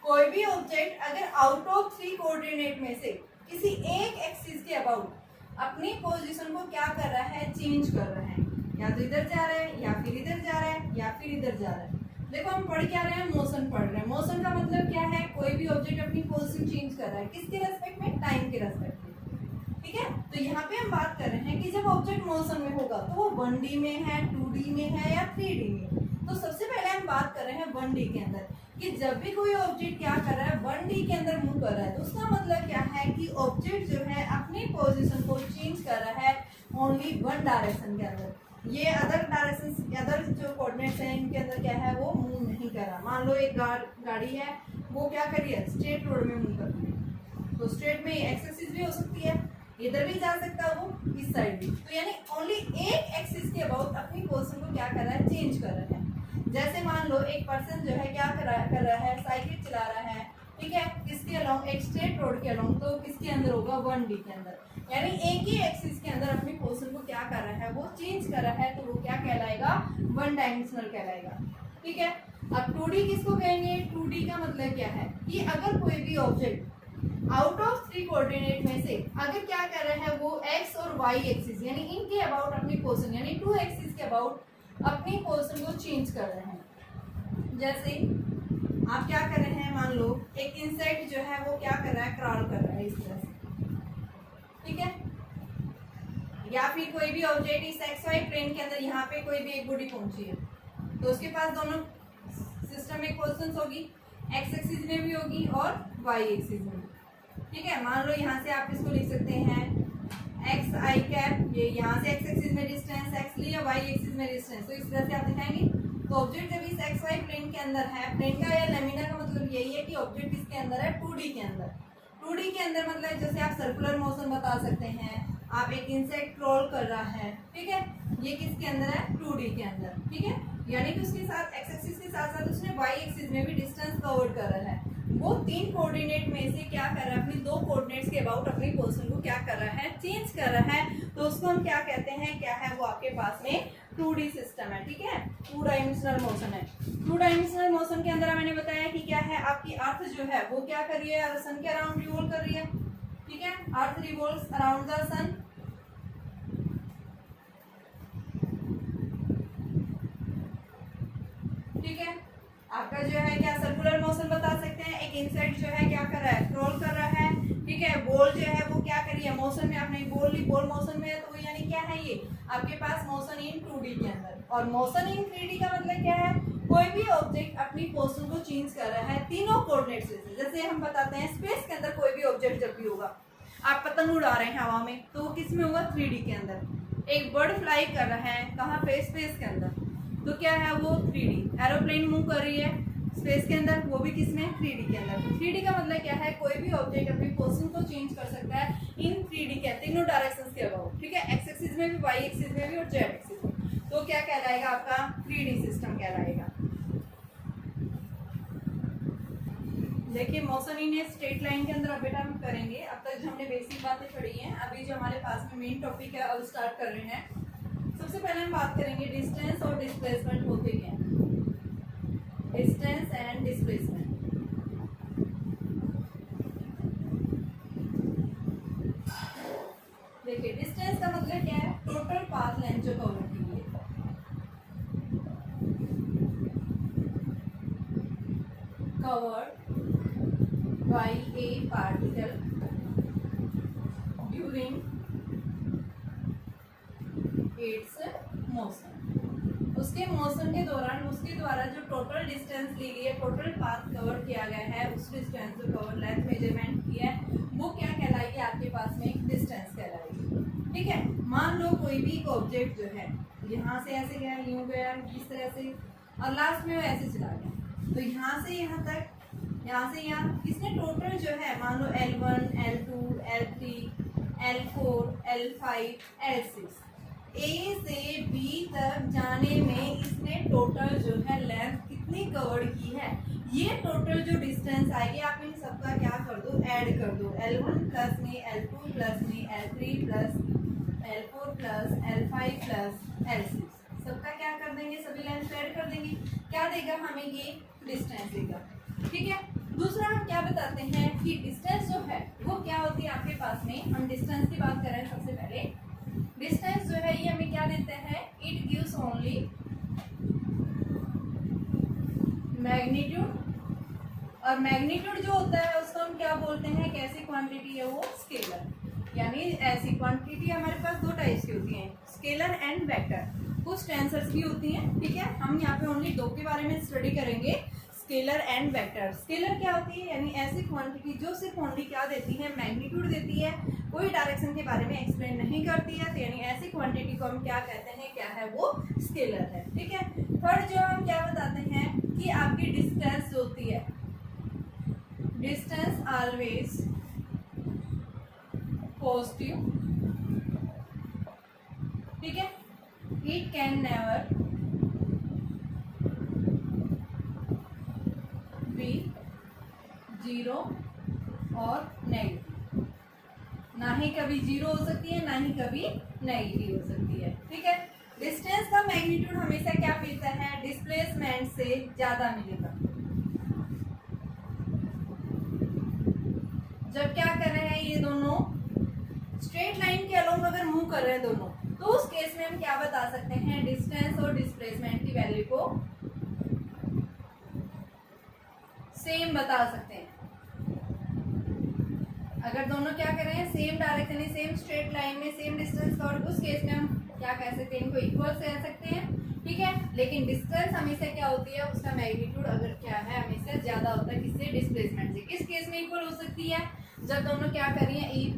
कोई भी ऑब्जेक्ट अगर आउट ऑफ 3 कोऑर्डिनेट में से किसी एक एक्सिस के अबाउट अपनी पोजीशन को क्या कर रहा है, चेंज कर रहा है, या तो इधर जा रहा है, या फिर इधर जा रहा है, या फिर इधर जा रहा है। देखो हम पढ़ क्या रहे हैं, मोशन पढ़ रहे हैं। मोशन का मतलब क्या है, कोई भी ऑब्जेक्ट अपनी पोजीशन चेंज कर रहा है, किसके रेस्पेक्ट में, टाइम के रेस्पेक्ट में। ठीक है, तो यहाँ पे हम बात कर रहे हैं कि जब ऑब्जेक्ट मोशन में होगा तो वो 1D में है, 2D में है या 3D में। तो सबसे पहले हम बात कर रहे हैं 1D के अंदर, कि जब भी कोई ऑब्जेक्ट क्या कर रहा है, 1D के अंदर मूव कर रहा है, तो उसका मतलब क्या है कि ऑब्जेक्ट जो है अपनी पोजीशन को चेंज कर रहा है ओनली 1 डायरेक्शन के अंदर। ये अदर डायरेक्शन, अदर जो कोऑर्डिनेट्स हैं इनके अंदर क्या है, वो मूव नहीं कर रहा। मान लो एक गाड़ी है, वो क्या कर रही है, स्ट्रेट रोड में मूव कर रही है, तो स्ट्रेट में एक्स एक्सिस भी हो सकती है, इधर भी जा सकता है, वो इस साइड भी, तो यानी ओनली एक एक्सिस के अबाउट अपनी पोजीशन को क्या कर रहा है, चेंज कर रहा है। जैसे मान लो एक पर्सन जो है क्या कर रहा है, साइकिल चला रहा है, ठीक है, किसके अलोंग, एक स्ट्रेट रोड के अलोंग, तो किसके अंदर होगा, 1D के अंदर, यानी एक ही एक्सिस के अंदर अपनी पोजीशन को क्या कर रहा है, वो चेंज कर रहा है, तो वो क्या कहलाएगा, 1 डायमेंशनल कहलाएगा। ठीक है, अब 2D किसको कहेंगे, 2D का मतलब क्या है कि अगर कोई भी ऑब्जेक्ट आउट ऑफ 3 कोऑर्डिनेट में से अगर क्या कर रहा है, वो एक्स और वाई एक्सिस यानी इनके अबाउट अपनी पोजीशन यानी 2 एक्सिस के अबाउट अपनी पोजीशन को चेंज कर रहे हैं। जैसे आप क्या कर रहे हैं, मान लो एक इंसेक्ट जो है वो क्या कर रहा है, क्रॉल कर रहा है इस तरह से, ठीक है, या फिर कोई भी ऑब्जेक्ट इस एक्स वाई प्लेन के अंदर, यहाँ पे कोई भी एक बॉडी पहुंची है, तो उसके पास दोनों सिस्टमिक पोजीशंस होगी, एक्स एक्सिस में भी होगी और वाई एक्सिस में। ठीक है, मान लो यहाँ से आप इसको लिख सकते हैं एक्स आई कैप, ये यहाँ से एक्स एक्सिस में डिस्टेंस एक्स लिया, वाई एक्सिस में डिस्टेंस, तो इस तरह से आप दिखाएंगे। तो ऑब्जेक्ट जब इस एक्स वाई प्लेन के अंदर है, प्लेन का या लेमिना का मतलब यही है कि ऑब्जेक्ट इसके अंदर है 2D के अंदर। 2D के अंदर मतलब जैसे आप सर्कुलर मोशन बता सकते हैं, आप एक इंसेक्ट क्रॉल कर रहा है, ठीक है, ये किसके अंदर है, 2D के अंदर। ठीक है, यानी कि उसके साथ एक्स एक्सिस के साथ साथ उसने वाई एक्सिस में भी डिस्टेंस कवर कर रहा है। वो 3 कोऑर्डिनेट में से क्या कर रहा है, अपनी 2 कोऑर्डिनेट्स के अबाउट अपनी पोजीशन को क्या कर रहा है, चेंज कर रहा है, तो उसको हम क्या कहते हैं, क्या है वो आपके पास में 2D सिस्टम है। ठीक है, 2 डायमेंशनल मोशन है। 2 डायमेंशनल मोशन के अंदर मैंने बताया कि क्या है, आपकी अर्थ जो है वो क्या कर रही है, सन के अराउंड रिवॉल्व कर रही है। ठीक है, अर्थ रिवॉल्व्स अराउंड द सन। ठीक है, आपका जो है क्या सर्कुलर मोशन बता सकते हैं, एक इंसेक्ट जो है क्या कर रहा है, क्रॉल कर रहा है। ठीक है, बॉल जो है वो क्या कर रही है, मोशन में, आपने बॉल ली, बॉल मोशन में है, तो यानी क्या है, ये आपके पास मोशन इन 2D के अंदर। और मोशन इन 3D का मतलब क्या है, कोई भी ऑब्जेक्ट अपनी पोजीशन को चेंज कर रहा है तीनों कोऑर्डिनेट्स से। जैसे हम बताते हैं स्पेस के अंदर कोई भी ऑब्जेक्ट जब भी होगा, आप पतंग उड़ा रहे हैं हवा में, तो वो किस में होगा, 3D के अंदर। एक बर्ड फ्लाई कर रहा है कहाँ पे, स्पेस के अंदर, तो क्या है वो 3D। एरोप्लेन मूव कर रही है स्पेस के अंदर, वो भी किसमें, 3D के अंदर। तो 3D का मतलब क्या है, कोई भी ऑब्जेक्ट अपनी पोजीशन को चेंज कर सकता है इन 3D के तीनों डायरेक्शंस के अबाउट। ठीक है, एक्स एक्सिस में भी, वाई एक्सिस में भी और जेड एक्सिस में। तो क्या कहलाएगा, आपका 3D सिस्टम कहलाएगा। देखिए मोशन इन स्ट्रेट लाइन के अंदर अब बेटा हम करेंगे। अब तक जो हमने बेसिक बातें पढ़ी हैं, अभी जो हमारे पास में मेन टॉपिक है अब स्टार्ट कर रहे हैं। सबसे पहले हम बात करेंगे डिस्टेंस और डिस्प्लेसमेंट होते क्या हैं। Distance and displacement. देखिए डिस्टेंस का मतलब क्या है, टोटल पाथ लेंथ जो कवर की है। covered by a particle during its motion। उसके मोशन के दौरान उसके द्वारा जो टोटल डिस्टेंस ली गई है, टोटल पाथ कवर किया गया है, उस डिस्टेंस जो कवर लेंथ मेजरमेंट किया है वो क्या कहलाएगी, आपके पास में एक डिस्टेंस कहलाएगी। ठीक है, मान लो कोई भी एक ऑब्जेक्ट जो है यहाँ से ऐसे गया, यूं गया, इस तरह से, और लास्ट में वो ऐसे चला गया, तो यहाँ से यहाँ तक, यहाँ से यहाँ, इसने टोटल जो है मान लो L1, L2, L3, L4, L5, L6, ए से बी तक जाने में इसने टोटल जो है लेंथ कितनी कवर की है, ये टोटल जो डिस्टेंस आएगी आप इन सबका क्या कर दो, ऐड कर दो। L1 प्लस में L2 प्लस में L3 plus L4 plus L5 plus L6, सबका क्या कर देंगे, सभी लेंथ को ऐड कर देंगे, क्या देगा हमें, ये डिस्टेंस देगा। ठीक है, दूसरा हम क्या बताते हैं कि डिस्टेंस जो है वो क्या होती है आपके पास में, हम डिस्टेंस की बात करें सबसे पहले। डिस्टेंस जो है ये हमें क्या देता है, इट गिव्स ओनली मैग्नीट्यूड, और मैग्नीट्यूड जो होता है उसको हम क्या बोलते हैं, कैसी क्वांटिटी है वो, स्केलर। यानी ऐसी क्वांटिटी हमारे पास दो टाइप्स की होती हैं, स्केलर एंड वेक्टर। कुछ टेंसर्स भी होती हैं, ठीक है, हम यहाँ पे ओनली दो के बारे में स्टडी करेंगे, स्केलर एंड वेक्टर। स्केलर क्या होती है, यानी ऐसी क्वांटिटी जो सिर्फ ओनली क्या देती है, मैग्नीट्यूड देती है, कोई डायरेक्शन के बारे में एक्सप्लेन नहीं करती है, तो यानी ऐसी क्वांटिटी को हम क्या कहते हैं, क्या है वो, स्केलर है। ठीक है, थर्ड जो हम क्या बताते हैं कि आपकी डिस्टेंस होती है, डिस्टेंस ऑलवेज पॉजिटिव। ठीक है, it can never be zero और नेगेटिव, ना ही कभी जीरो हो सकती है, ना ही कभी नेगेटिव हो सकती है। ठीक है, डिस्टेंस का मैग्नीट्यूड हमेशा क्या मिलता है, डिस्प्लेसमेंट से ज्यादा मिलेगा। जब क्या कर रहे हैं ये दोनों स्ट्रेट लाइन के अलोंग अगर मूव कर रहे हैं दोनों, तो उस केस में हम क्या बता सकते हैं, डिस्टेंस और डिस्प्लेसमेंट की वैल्यू को सेम बता सकते हैं। अगर दोनों क्या कर रहे हैं, same direction, same straight line में सेम डिस्टेंस कवर, उस केस में हम क्या कह सकते हैं, इनको इक्वल कह सकते हैं। ठीक है, लेकिन डिस्टेंस हमेशा क्या होती है, उसका मैग्नीट्यूड अगर क्या है, हमेशा ज्यादा होता है, किससे, डिस्प्लेसमेंट से। किस केस में इक्वल हो सकती है, जब दोनों क्या कर रही है, if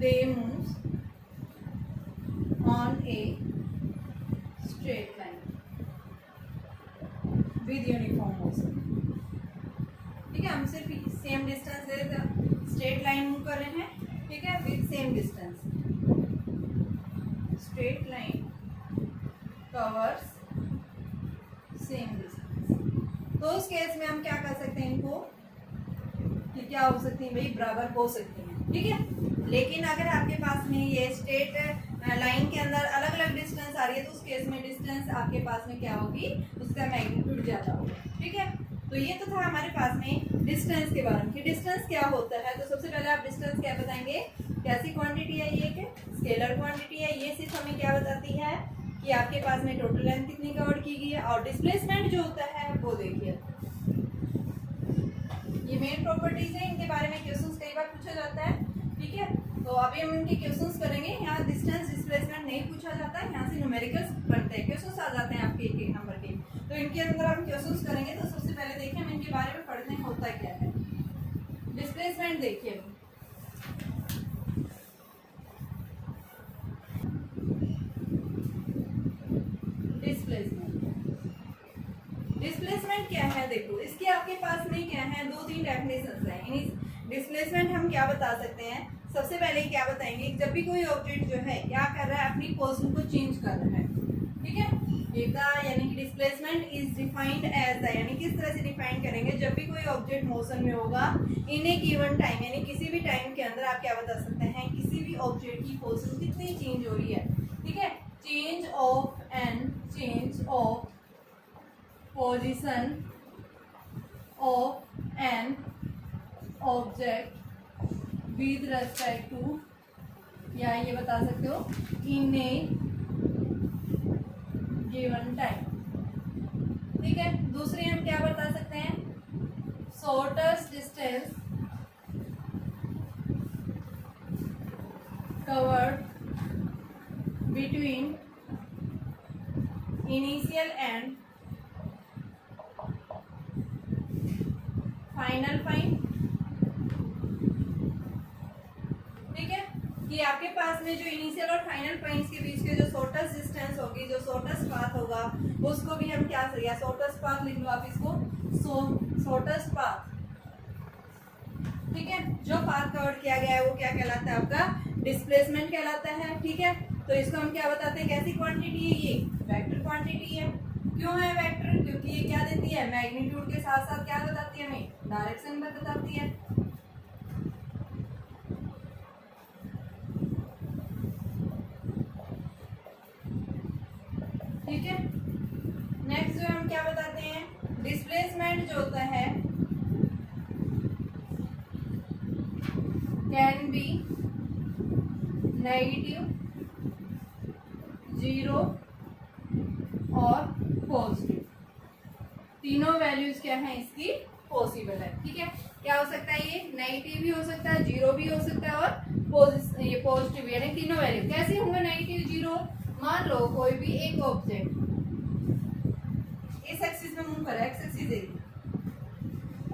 they moves on a straight line with uniform motion. ठीक है, हम सिर्फ सेम डिस्टेंस से स्ट्रेट लाइन मूव कर रहे हैं, ठीक है, with same distance, straight line covers same distance, तो उस केस में हम क्या कर सकते हैं, इनको कि क्या हो सकती है भाई, बराबर हो सकती है। ठीक है, लेकिन अगर आपके पास में ये स्ट्रेट लाइन के अंदर अलग अलग डिस्टेंस आ रही है, तो उस केस में डिस्टेंस आपके पास में क्या होगी, उसका मैग्नीट्यूड ज्यादा होगा। ठीक है, तो ये तो था हमारे पास में डिस्टेंस के बारे में कि डिस्टेंस क्या होता है। तो सबसे पहले आप डिस्टेंस क्या बताएंगे, कैसी क्वांटिटी है, ये स्केलर क्वांटिटी है, ये सिर्फ हमें क्या बताती है कि आपके पास में टोटल लेंथ कितनी कवर की गई है, और डिस्प्लेसमेंट जो होता है वो देखिए, ये मेन प्रॉपर्टीज है, इनके बारे में क्वेश्चंस कई बार पूछा जाता है। ठीक है, तो अभी हम इनके क्वेश्चंस करेंगे। यहाँ डिस्टेंस डिस्प्लेसमेंट नहीं पूछा जाता है, यहाँ से न्यूमेरिकल्स बनते हैं, क्वेश्चंस आ जाते हैं आपके एक एक नंबर के, तो इनके अंदर हम क्वेश्चंस करेंगे। तो सबसे पहले देखिए हम इनके बारे में पढ़ते हैं, होता क्या है डिस्प्लेसमेंट। देखिए डिस्प्लेसमेंट क्या है, देखो इसके आपके पास में क्या है, दो तीन डेफिनेशंस हैं। डिस्प्लेसमेंट हम क्या बता सकते हैं, सबसे पहले क्या बताएंगे, जब भी कोई ऑब्जेक्ट जो है क्या कर रहा है, अपनी पोजीशन को चेंज कर रहा है। ठीक है, यानी कि displacement is defined as the, यानी किस तरह से डिफाइन करेंगे, जब भी कोई ऑब्जेक्ट मोशन में होगा इन ए गिवन टाइम, यानी किसी भी टाइम के अंदर आप क्या बता सकते हैं, किसी भी ऑब्जेक्ट की पोजीशन कितनी चेंज हो रही है। ठीक है, change of position of an object with respect to, या ये बता सकते हो इन ए गिवन टाइम। ठीक है। दूसरी हम क्या बता सकते हैं, shortest distance covered between initial and final point. ठीक है, कि आपके पास में जो इनिशियल और फाइनल पॉइंट्स के बीच के जो शॉर्टेस्ट डिस्टेंस होगी, जो शॉर्टेस्ट पाथ होगा, उसको भी हम क्या या शॉर्टेस्ट पाथ लिख लो आप इसको, शॉर्टेस्ट पाथ। ठीक है, जो पाथ कवर किया गया है वो क्या कहलाता है, आपका डिस्प्लेसमेंट कहलाता है। ठीक है, तो इसको हम क्या बताते हैं, कैसी क्वांटिटी है, ये वेक्टर क्वांटिटी है। क्यों है वेक्टर, क्योंकि ये क्या देती है, मैग्नीट्यूड के साथ साथ क्या बताती है, हमें डायरेक्शन बताती है। ठीक है, नेक्स्ट जो हम क्या बताते हैं, डिस्प्लेसमेंट जो होता है कैन बी नेगेटिव, जीरो और पॉजिटिव। तीनों वैल्यूज क्या है इसकी पॉसिबल है। ठीक है, क्या हो सकता है, ये नेगेटिव भी हो सकता है, जीरो भी हो सकता है और ये पॉजिटिव, यानी तीनों वैल्यू कैसे होंगे, नेगेटिव, जीरो। मान लो कोई भी एक ऑब्जेक्ट इस एक्सिस में मूव कर रहा है, एक्स एक्सिस है,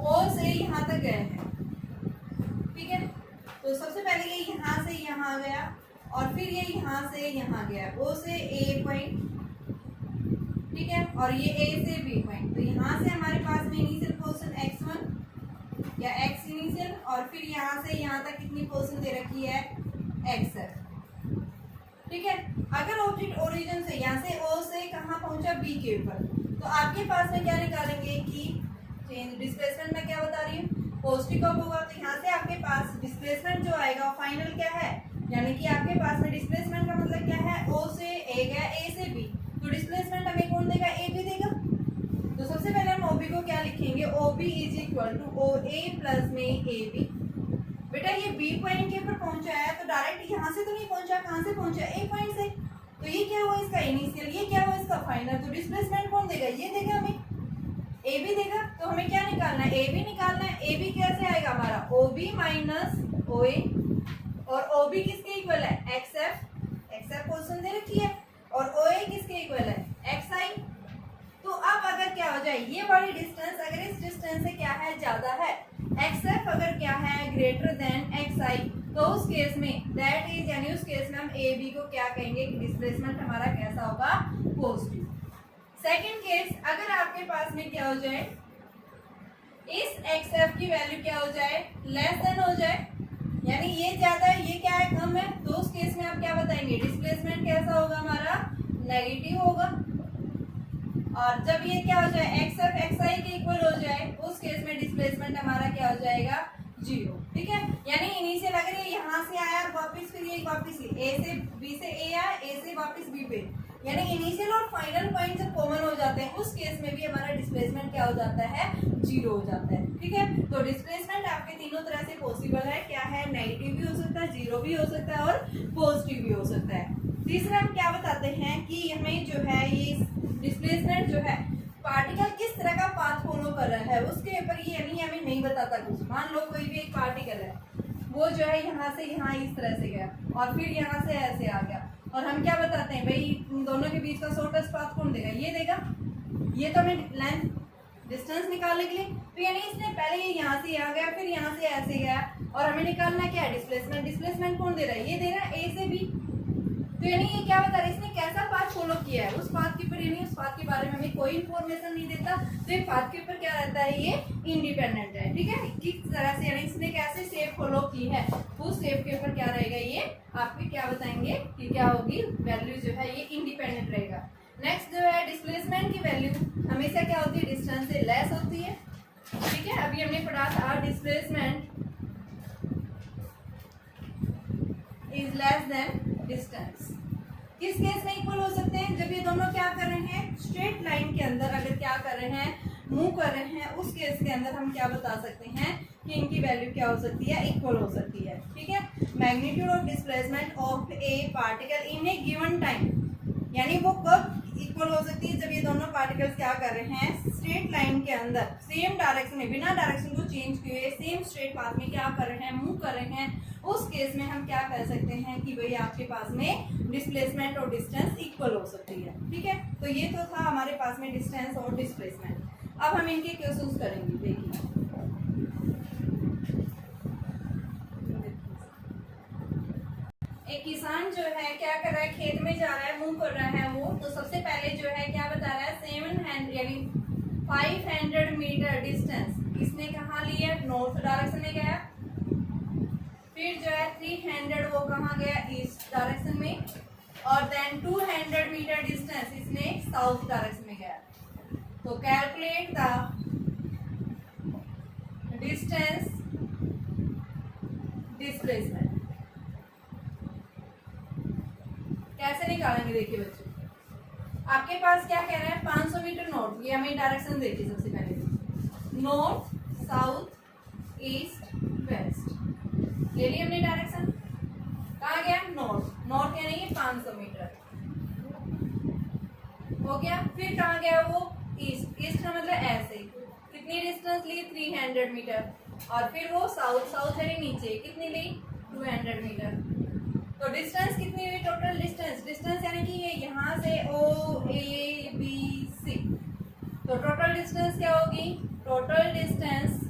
ओ से यहाँ तक गए हैं। ठीक है, तो सबसे पहले ये यहाँ से यहाँ गया और फिर ये यहाँ से यहाँ गया, ओ से ए पॉइंट। ठीक है, और ये ए से बी पॉइंट। तो यहाँ से हमारे पास में इनिशियल पोजीशन x1 या x इनिशियल, और फिर यहाँ से यहाँ तक कितनी पोजीशन दे रखी है, x है। ठीक है, अगर ऑब्जेक्ट ओरिजिन से यहाँ से ओ से कहाँ पहुंचा, बी के ऊपर, तो आपके पास में क्या निकालेंगे कि डिस्प्लेसमेंट में क्या बता रही हूँ, पॉजिटिव कब होगा, तो यहाँ से आपके पास डिस्प्लेसमेंट जो आएगा वो फाइनल क्या है, यानी कि आपके पास में डिस्प्लेसमेंट का मतलब क्या है, ओ से ए गया, ए से बी, तो डिस्प्लेसमेंट हमें कौन देगा, ए बी देगा। तो सबसे पहले हम ओबी को क्या लिखेंगे, O B is equal to O A plus में ए बी। बेटा ये बी पॉइंट के ऊपर पहुंचा है तो डायरेक्ट यहाँ से तो नहीं पहुंचा, कहाँ से पहुंचा, ए पॉइंट से। तो ये क्या हुआ इसका इनिशियल, ये क्या हुआ इसका फाइनल। तो डिस्प्लेसमेंट कौन देगा, ये देगा हमें, ए बी देगा। तो हमें क्या निकालना है, ए बी निकालना है। ए बी कैसे आएगा हमारा, O B minus O A, और ओ बी किसके इक्वल है, X F, X F position दे रखी है, और ओ ए किसके इक्वल है, एक्स आई। तो अब अगर क्या हो जाए, ये वाली डिस्टेंस अगर इस डिस्टेंस से क्या है, ज्यादा है, एक्स एफ अगर क्या है ग्रेटर देन एक्स आई, तो उस केस में दैट इज, यानी उस केस में हम ए बी को क्या कहेंगे कि डिस्प्लेसमेंट हमारा कैसा होगा, पॉजिटिव। सेकंड केस, अगर आपके पास में क्या हो जाए, इस एक्स एफ की वैल्यू क्या हो जाए, लेस देन हो जाए, यानी ये ज्यादा है, ये क्या है, कम है, तो उस केस में आप क्या बताएंगे, डिस्प्लेसमेंट कैसा होगा हमारा, नेगेटिव होगा। और जब ये क्या हो जाए, एक्स एफ एक्स आई के इक्वल हो जाए, उस केस में डिस्प्लेसमेंट हमारा क्या हो जाएगा, जीरो। ठीक है, यानी इनिशियल अगर ये यहाँ से आया वापस, फिर ये वापस ए से बी से ए आया, ए से वापस बी पे, यानी इनिशियल और फाइनल पॉइंट जब कॉमन हो जाते हैं, उस केस में भी हमारा डिस्प्लेसमेंट क्या हो जाता है, जीरो हो जाता है। ठीक है, तो डिस्प्लेसमेंट आपके तीनों तरह से पॉसिबल है, क्या है, नेगेटिव भी हो सकता है, जीरो भी हो सकता है और पॉजिटिव भी हो सकता है। तीसरा हम क्या बताते हैं कि हमें जो है ये डिस्प्लेसमेंट जो है, पार्टिकल किस तरह का पाथ फॉलो कर रहा है उसके ऊपर ये यानी हमें नहीं बताता कुछ। मान लो कोई भी एक पार्टिकल है, वो जो है यहाँ से यहाँ इस तरह से गया और फिर यहाँ से ऐसे आ गया, और हम क्या बताते हैं भाई, इन दोनों के बीच का शॉर्टेस्ट पाथ कौन देगा, ये देगा। ये तो हमें लेंथ डिस्टेंस निकालने के लिए, तो यानी इसने पहले ये यहाँ से आ गया, फिर यहाँ से ऐसे गया, और हमें निकालना क्या है, डिस्प्लेसमेंट। डिस्प्लेसमेंट कौन दे रहा है, ये दे रहा है, ए से बी। तो यानी ये क्या बता रहा है, इसने कैसा पाथ फॉलो किया है, उस पाथ के ऊपर, यानी उस पाथ के बारे में हमें कोई इन्फॉर्मेशन नहीं देता। तो ये पाथ के ऊपर क्या रहता है, ये इंडिपेंडेंट है। ठीक है, किस तरह से, यानी इसने कैसे शेप फॉलो की है, उस शेप के ऊपर क्या रहेगा, ये आपके क्या बताएंगे कि क्या होगी, वैल्यू जो है ये इंडिपेंडेंट रहेगा। नेक्स्ट जो है डिस्प्लेसमेंट की वैल्यू हमेशा क्या होती है, डिस्टेंस से लेस होती है। ठीक है, अभी हमने पढ़ा था displacement is less than distance. किस केस में इक्वल हो सकते हैं, जब ये दोनों क्या कर रहे हैं, स्ट्रेट लाइन के अंदर अगर क्या कर रहे हैं, मूव कर रहे हैं, उस केस के अंदर हम क्या बता सकते हैं कि इनकी वैल्यू क्या हो सकती है, इक्वल हो सकती है। ठीक है, magnitude of displacement of A particle in A given time, यानी वो कब इक्वल हो सकती है जब ये दोनों पार्टिकल्स क्या कर रहे हैं, स्ट्रेट लाइन के अंदर सेम डायरेक्शन में, बिना डायरेक्शन को चेंज किए सेम स्ट्रेट पाथ में क्या कर रहे हैं, मूव कर रहे हैं। उस केस में हम क्या कर सकते हैं कि भाई आपके पास में डिस्प्लेसमेंट और डिस्टेंस इक्वल हो सकती है। ठीक है, तो ये तो था हमारे पास में डिस्टेंस और डिस्प्लेसमेंट। अब हम इनके क्वेश्चंस करेंगे। देखिए एक किसान जो है क्या कर रहा है, खेत में जा रहा है, मूव कर रहा है वो, तो सबसे पहले जो है क्या बता रहा है, 700 यानी 500 मीटर डिस्टेंस इसने कहाँ लिया, नॉर्थ डायरेक्शन में गया। फिर जो है 300 वो कहाँ गया, ईस्ट डायरेक्शन में। और देन 200 मीटर डिस्टेंस इसने साउथ डायरेक्शन में गया। तो कैलकुलेट द डिस्टेंस डिस्प्लेसमेंट। कैसे निकालेंगे, देखिए बच्चों, आपके पास क्या कह रहा है, 500 मीटर नॉर्थ, ये हमें डायरेक्शन देखिए सबसे पहले, नॉर्थ साउथ ईस्ट वेस्ट, ले ली हमने डायरेक्शन। कहाँ गया, नॉर्थ, नॉर्थ यानी कि 500 मीटर हो गया। फिर कहाँ गया वो, ईस्ट, ईस्ट का मतलब ऐसे, कितनी डिस्टेंस ली, 300 मीटर। और फिर वो साउथ, साउथ यानी नीचे, कितनी ली, 200 मीटर। तो डिस्टेंस कितनी हुई, टोटल डिस्टेंस, डिस्टेंस यानी कि ये यहाँ से O A B C, तो टोटल डिस्टेंस क्या होगी, टोटल डिस्टेंस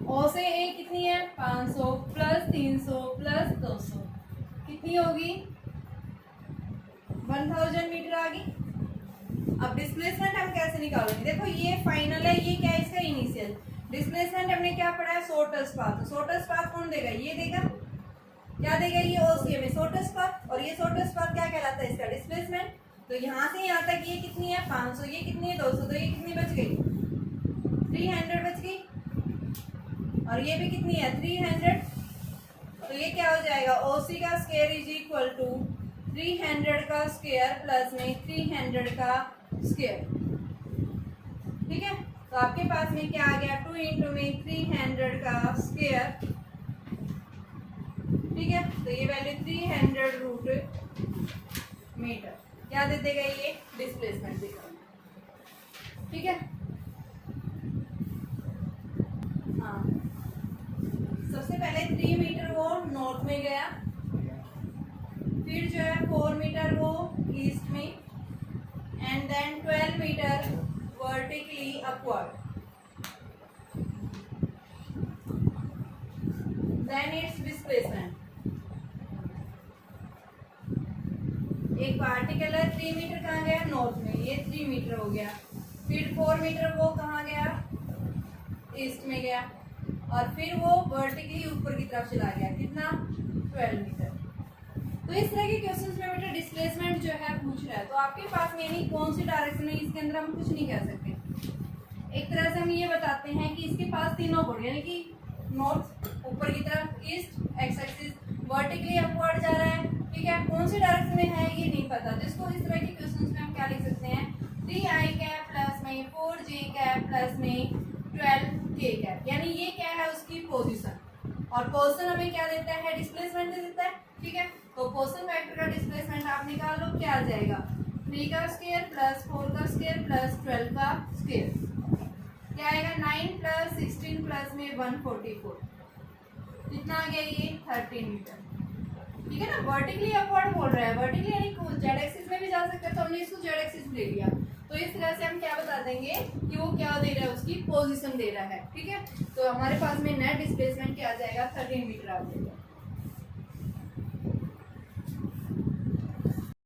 O से A कितनी है, 500 प्लस 300 प्लस 200, कितनी होगी, 1000 मीटर आ गई। अब डिस्प्लेसमेंट हम कैसे निकालेंगे, देखो ये फाइनल है, ये क्या है, इसका इनिशियल। डिस्प्लेसमेंट हमने क्या पढ़ा है, शॉर्टेस्ट पाथ। शॉर्टेस्ट पाथ कौन देगा, ये देगा, क्या देगा, ये OC में शॉर्टेस्ट पाथ, और ये शॉर्टेस्ट पाथ क्या कहलाता है, इसका डिस्प्लेसमेंट। तो यहाँ से यहाँ तक ये कितनी है, 500, ये कितनी है, 200, तो ये कितनी बच गई, 300 बच गई। और ये भी कितनी है, 300, तो ये क्या हो जाएगा, OC का स्क्वायर इज इक्वल टू 300 का स्क्वायर प्लस में 300 का स्क्वायर। ठीक है, तो आपके पास में क्या आ गया, 2 इंटू में 300 का स्क्वायर। ठीक है, तो ये वैल्यू 300 रूट मीटर क्या दे देगा, ये डिस्प्लेसमेंट देगा। ठीक है, हाँ, सबसे पहले 3 मीटर वो नॉर्थ में गया, फिर जो है 4 मीटर वो ईस्ट में, and then 12 metre vertically upward, then its displacement. एक पार्टिकल है 3 मीटर कहाँ गया, नॉर्थ में, ये 3 मीटर हो गया। फिर 4 मीटर वो कहाँ गया, ईस्ट में गया, और फिर वो वर्टिकली ऊपर की तरफ चला गया, कितना, 12 मीटर। तो इस तरह के क्वेश्चंस में बेटा डिस्प्लेसमेंट जो है पूछ रहा है, तो आपके पास में यानी कौन सी डायरेक्शन है, इसके अंदर हम कुछ नहीं कह सकते। एक तरह से हम ये बताते हैं कि इसके पास तीनों कोण, यानी कि नॉर्थ ऊपर की तरफ, east x axis vertically upward जा रहा है। ठीक है, कौन सी डायरेक्शन में है ये नहीं पता, जिसको इस तरह के क्वेश्चंस में हम क्या लिख सकते हैं, 3i कैप प्लस में 4j कैप प्लस में 12k कैप, यानी ये क्या है उसकी पोजीशन, और पोजीशन हमें क्या देता है, डिस्प्लेसमेंट दे देता है। ठीक है, तो पोजीशन वेक्टर का डिस्प्लेसमेंट आप निकाल लो, क्या आ जाएगा, 3 का स्क्वायर प्लस 4 का स्क्वायर प्लस 12 का स्क्वायर, क्या आएगा, 9 प्लस 16 प्लस में 144, कितना आ गया, ये 13 मीटर। ठीक है ना, वर्टिकली अपवर्ड बोल रहा है, वर्टिकली यानी जेड एक्सिस में भी जा सकता है, तो हमने इसको जेड एक्सिस ले लिया। तो इस तरह से हम क्या बता देंगे कि वो क्या दे रहा है, उसकी पोजीशन दे रहा है। ठीक है, तो हमारे पास में नेट डिस्प्लेसमेंट क्या आ जाएगा, 13 मीटर आ जाएगा।